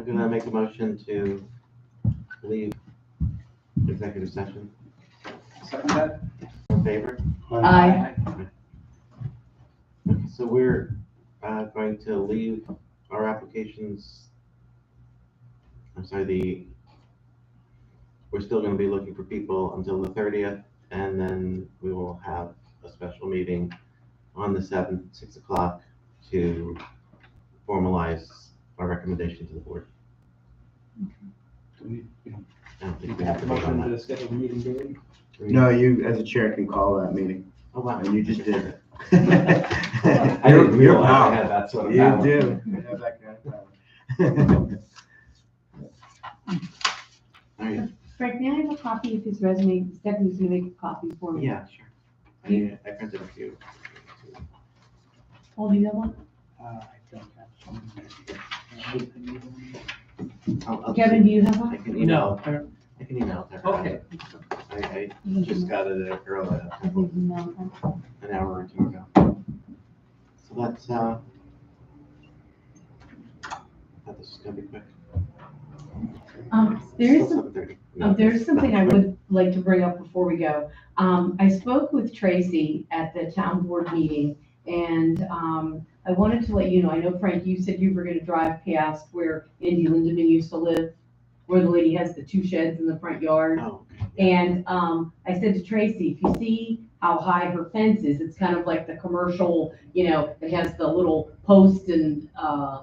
I'm gonna make a motion to leave executive session. Second that? In favor? Aye. Okay, so we're going to leave our applications. We're still gonna be looking for people until the 30th, and then we will have a special meeting on the 7th, 6 o'clock, to formalize our recommendation to the board. Do we I don't think you we have have to to vote on motion that. to schedule the meeting daily? No, you, as a chair, can call that meeting, Oh, wow. and you just did it. I didn't You're realize I power. had that sort of You power. do. You have that kind of power. All right, Frank, may I have a copy of his resume? Stephanie's gonna make a copy for me. yeah, sure. I printed a few. Oh, do you have one? I don't have. I'll Kevin, do you have I one? can email, No. I can email it to her. Okay. I You can just email- got it earlier, I think you know, okay. an hour or two ago. So that's, this is gonna be quick. There is Still some 7:30. There's something I would like to bring up before we go. I spoke with Tracy at the town board meeting, and I wanted to let you know, I know, Frank, you said you were gonna drive past where Andy Lindeman used to live, where the lady has the 2 sheds in the front yard. Oh, okay. And I said to Tracy, if you see how high her fence is, it's kind of like the commercial, it has the little post and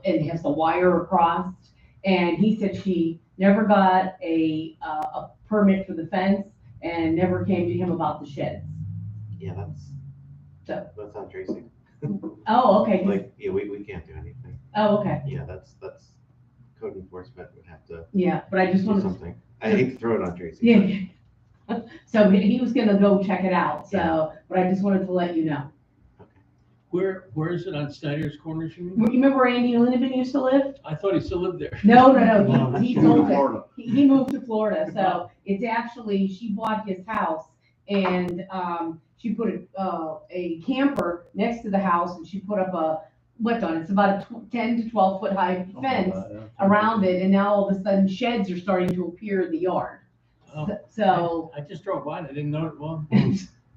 it has the wire across. And he said she never got a permit for the fence and never came to him about the sheds. Yeah, So- that's on Tracy. Oh, okay. Like, yeah, we can't do anything. Oh, okay. Yeah, that's code enforcement would have to Yeah, but I just do wanted to, something. I hate to throw it on Tracy. yeah. So he was gonna go check it out, so, but I just wanted to let you know. Where is it on Snyder's Corners, you mean? You remember where Andy Lindeman used to live? I thought he still lived there. No, he She sold moved to it. Florida. He moved to Florida, so it's actually, she bought his house and, she put a camper next to the house and she put up it's about a 10 to 12 foot high fence around it, and now all of a sudden sheds are starting to appear in the yard. Oh, So, I just drove by and I didn't know it. Well,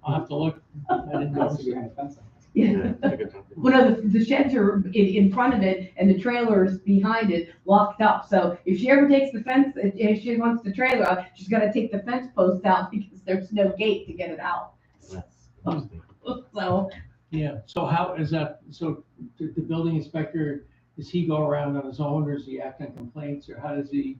I'll have to look. I didn't That's notice the it. behind the fence. yeah. Yeah, it's a good topic. Well, no, the sheds are in front of it and the trailer's behind it locked up. So if she ever takes the fence, if she wants the trailer out, she's gotta take the fence post out because there's no gate to get it out. That's interesting. So, Yeah, so how is that, so the building inspector, does he go around on his own or does he act on complaints or how does he,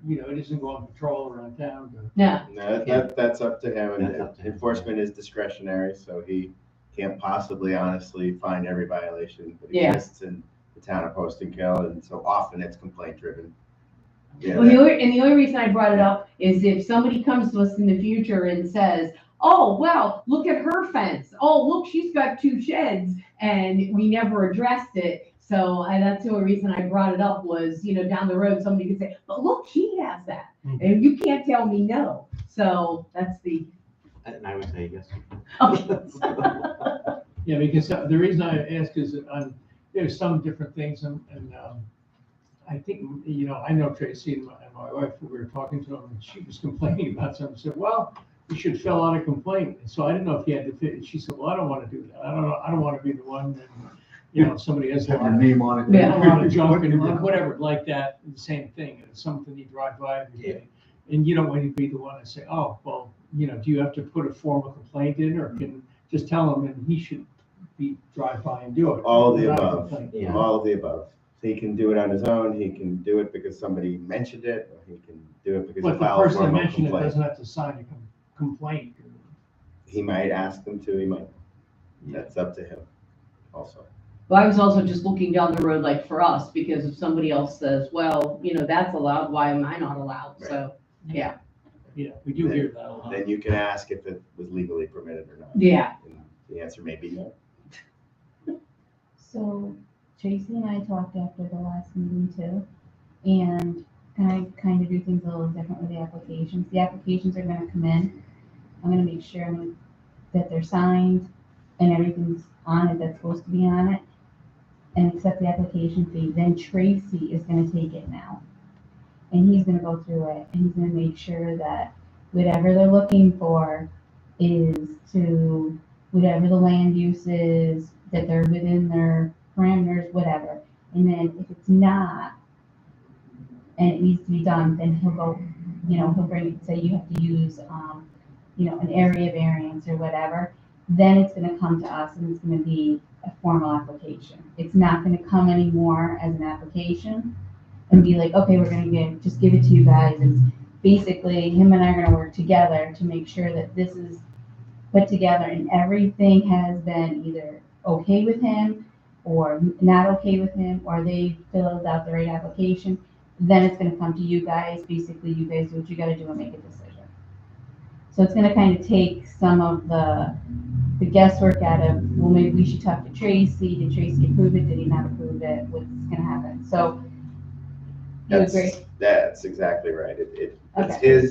it doesn't go on patrol around town or? no, No, that's up to him, That's up to and him. enforcement is discretionary, so he can't possibly honestly find every violation that Yeah. exists in the town of Poston Kill, and so often it's complaint driven. Yeah, well, the only reason I brought it up is if somebody comes to us in the future and says, oh, well, look at her fence. Oh, look, she's got 2 sheds, and we never addressed it. So that's the only reason I brought it up was, down the road, somebody could say, but look, she has that. And you can't tell me no. So that's the, And I would say yes. okay. Yeah, because the reason I ask is there's some different things and I think, I know Tracy and my wife, we were talking to them and she was complaining about something. I said, well, you should fill out a complaint. And so I didn't know if you had to fit. She said, well, I don't want to do that. I don't want to be the one that, somebody has a lot of name on Yeah. a lot of junk and whatever like that, the same thing. It's something you drive by every day. And you don't want to be the one to say, oh, well, do you have to put a formal complaint in or can just tell him and he should drive by and do it? All of the Without a above, complaint. Yeah. all of the above. He can do it on his own, he can do it because somebody mentioned it, or he can do it because he But the filed a person that formal mentioned it complaint. doesn't have to sign a complaint. He might ask them to, he might, that's up to him also. Well, I was also just looking down the road, like for us, because if somebody else says, well, that's allowed, why am I not allowed? So, yeah, Yeah, we do hear that a lot. Then you can ask if it was legally permitted or not. yeah. And the answer may be no. So Tracy and I talked after the last meeting too, and I kind of do things a little different with the applications. The applications are gonna come in. I'm gonna make sure that they're signed and everything's on it that's supposed to be on it, and accept the application fee. Then Tracy is gonna take it now. and he's gonna go through it, and he's gonna make sure that whatever they're looking for is to, whatever the land use is, that they're within their parameters, whatever. And then if it's not, and it needs to be done, then he'll go, he'll bring it, say you have to use, an area variance or whatever, then it's gonna come to us and it's gonna be a formal application. It's not gonna come anymore as an application and be like, okay, we're gonna just give it to you guys. And basically, him and I are gonna work together to make sure that this is put together and everything has been either okay with him or not okay with him, or they filled out the right application. Then it's gonna come to you guys. Basically, you guys do what you gotta do and make a decision. So it's gonna kind of take some of the guesswork out of, well, maybe we should talk to Tracy. Did Tracy approve it? Did he not approve it? What's gonna happen? So, you agree? That's exactly right. It's Okay.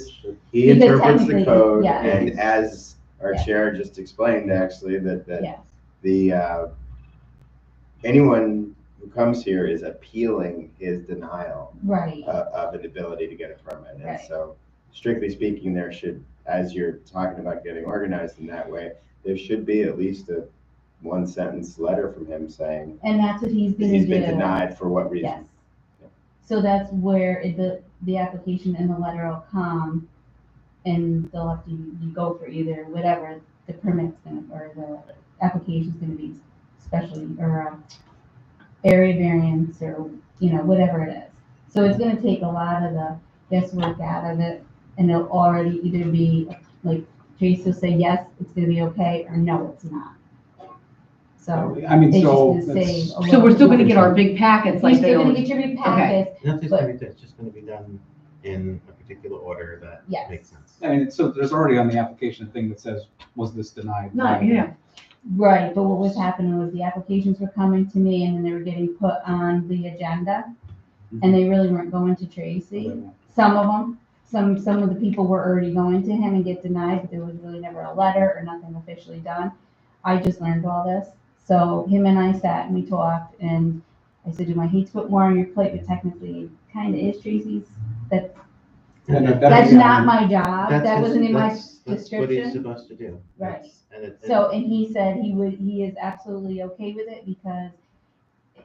he Because interprets the technically, code, yeah. and as our Yeah. chair just explained, actually, that Yes, the, anyone who comes here is appealing his denial right, of an ability to get a permit. And Right. so strictly speaking, there should, as you're talking about getting organized in that way, there should be at least a one sentence letter from him saying and that's what he's gonna do. he's been denied for what reason. Yes. So that's where the application and the letter will come, and they'll have to, you go for either whatever the permit's gonna, or the application's gonna be, specially, or area variance, or, whatever it is. So it's gonna take a lot of the guesswork out of it, and it'll already either be, like, Tracy will say, yes, it's gonna be okay, or no, it's not. So I mean, it's so. just gonna save a So little we're still bit. gonna get our big packets You're like they still gonna always. get your big packets, Nothing's But- gonna be, it's just gonna be done in a particular order that Yes. makes sense. I mean, so there's already on the application a thing that says, was this denied? No, yeah. right, but what was happening was the applications were coming to me and then they were getting put on the agenda, and they really weren't going to Tracy. Some of them, some of the people were already going to him and get denied, but there was really never a letter or nothing officially done. I just learned all this. So him and I sat and we talked, and I said, I hate to put more on your plate, but technically kind of is Tracy's. And That's not my job. That's That his- wasn't in my that's what he's description. supposed to do. Right. That's- And it, So, and he said he is absolutely okay with it, because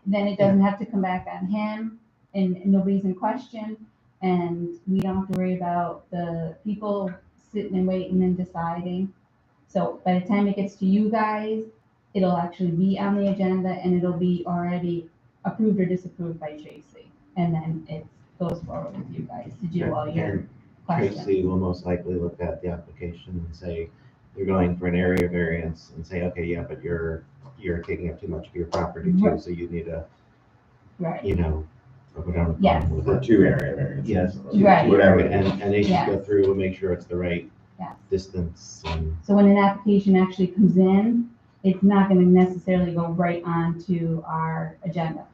then it doesn't have to come back on him and nobody's in question. And we don't have to worry about the people sitting and waiting and deciding. So by the time it gets to you guys, it'll actually be on the agenda and it'll be already approved or disapproved by Tracy. And then it goes forward with you guys to do all your and questions. Tracy will most likely look at the application and say, you're going for an area variance, and say, okay, yeah, but you're taking up too much of your property too, Right. so you need a, Right, put down a Yes. problem with For it. 2 area variances. Yes. Right. Whatever. And they should go Yes. through and make sure it's the right yes. distance and. So when an application actually comes in, it's not gonna necessarily go right onto our agenda.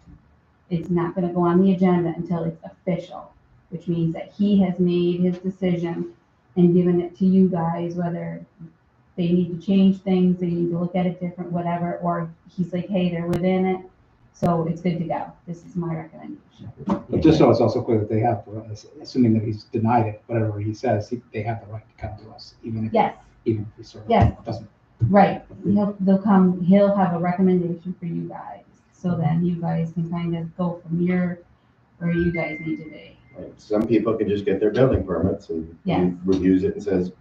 It's not gonna go on the agenda until it's official, which means that he has made his decision and given it to you guys, whether they need to change things, they need to look at it different, whatever, or he's like, hey, they're within it, so it's good to go. This is my recommendation. But just so it's also clear that they have, assuming that he's denied it, whatever he says, they have the right to come to us, even if, Yes, even if he sort of Yes. doesn't. right. He'll have a recommendation for you guys, so then you guys can kind of go from where you guys need to be. Right. Some people can just get their building permits and he Yes. reviews it and says,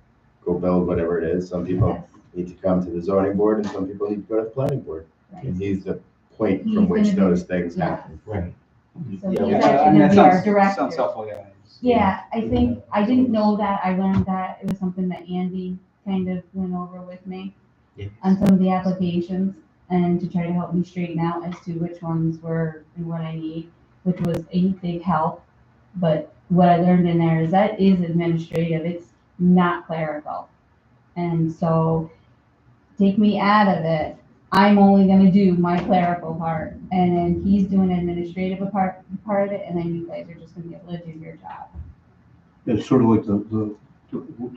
go build whatever it is. Some people Yes, need to come to the zoning board and some people need to go to the planning board. right. And he's the point He's from which gonna be- those things yeah. happen. Right. So Yeah, he's I actually I mean, gonna that be our sounds director. helpful, yeah. Yeah, I think, I didn't know that, I learned that, it was something that Andy kind of went over with me Yeah. on some of the applications, and to try to help me straighten out as to which ones were and what I need, which was a big help. But what I learned in there is that is administrative, it's not clerical. And so, take me out of it, I'm only gonna do my clerical part, and then he's doing administrative part of it, and then you guys are just gonna be able to do your job. It's sort of like we'll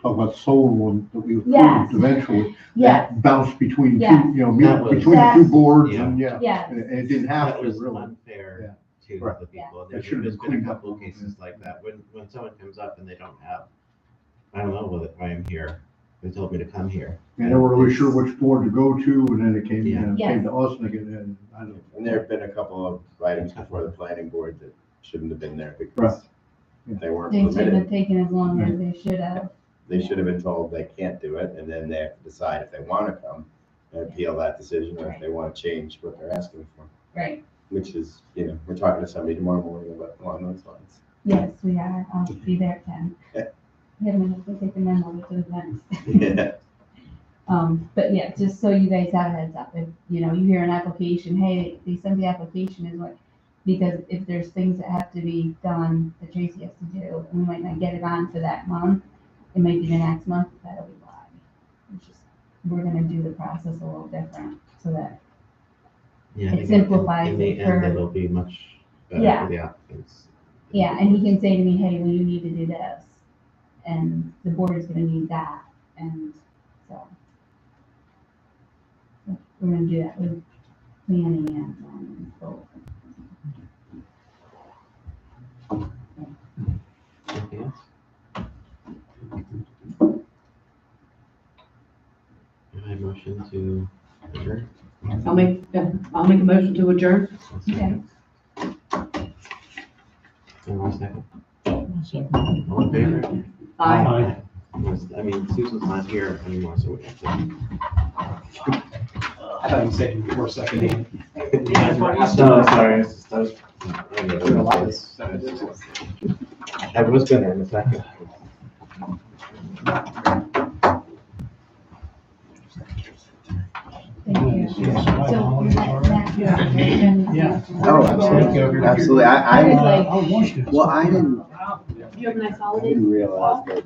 talk about the solar one that we Yes. approved eventually. Yes, That bounced between two, Yes. you know, That was- between the two boards Yeah. and, yeah, yes, and it didn't have That to was really. unfair to Right. the people. And That there's should've been been a cleaned up. couple of cases like that, when someone comes up and they don't have, I don't know whether I am here, they told me to come here. And they weren't really sure which board to go to, and then it came, Yeah. came to us, and again, and I don't. And there have been a couple of items before the planning board that shouldn't have been there Right. because they weren't They should have permitted. taken as long as they should have. They should have been told they can't do it, and then they have to decide if they want to come and appeal that decision, or if they want to change what they're asking for, Right. which is, we're talking to somebody tomorrow morning along those lines. Yes, we are. I'll be there at 10. I haven't been taking my mother to the events. Yeah, But yeah, just so you guys have a heads up, if, you hear an application, hey, they sent the application is what, because if there's things that have to be done that Tracy has to do, and we might not get it on for that month, it might be the next month, that'll be why. It's just, we're gonna do the process a little different, so that, Yeah, It I think simplifies in the it end, for- it'll be much better Yeah. for the applicants. yeah, and he can say to me, hey, well, you need to do this, and the board is gonna need that, and so. We're gonna do that with planning and both. Anything else? Do I have a motion to adjourn? I'll make a motion to adjourn. I'll second. Anyone second? All in favor? Aye. I mean, Susan's not here anymore, so we have to. I thought you said you were seconding. No, sorry, I was. I was gonna in a second. Thank you. So, Yeah. Oh, absolutely, absolutely. I was like, Well, I didn't, You have a nice I holiday. didn't realize that.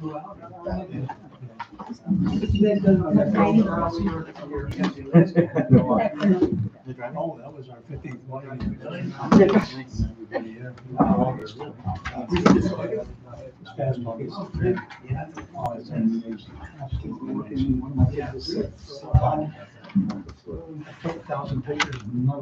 Oh, that was our 15th one. A couple thousand pictures.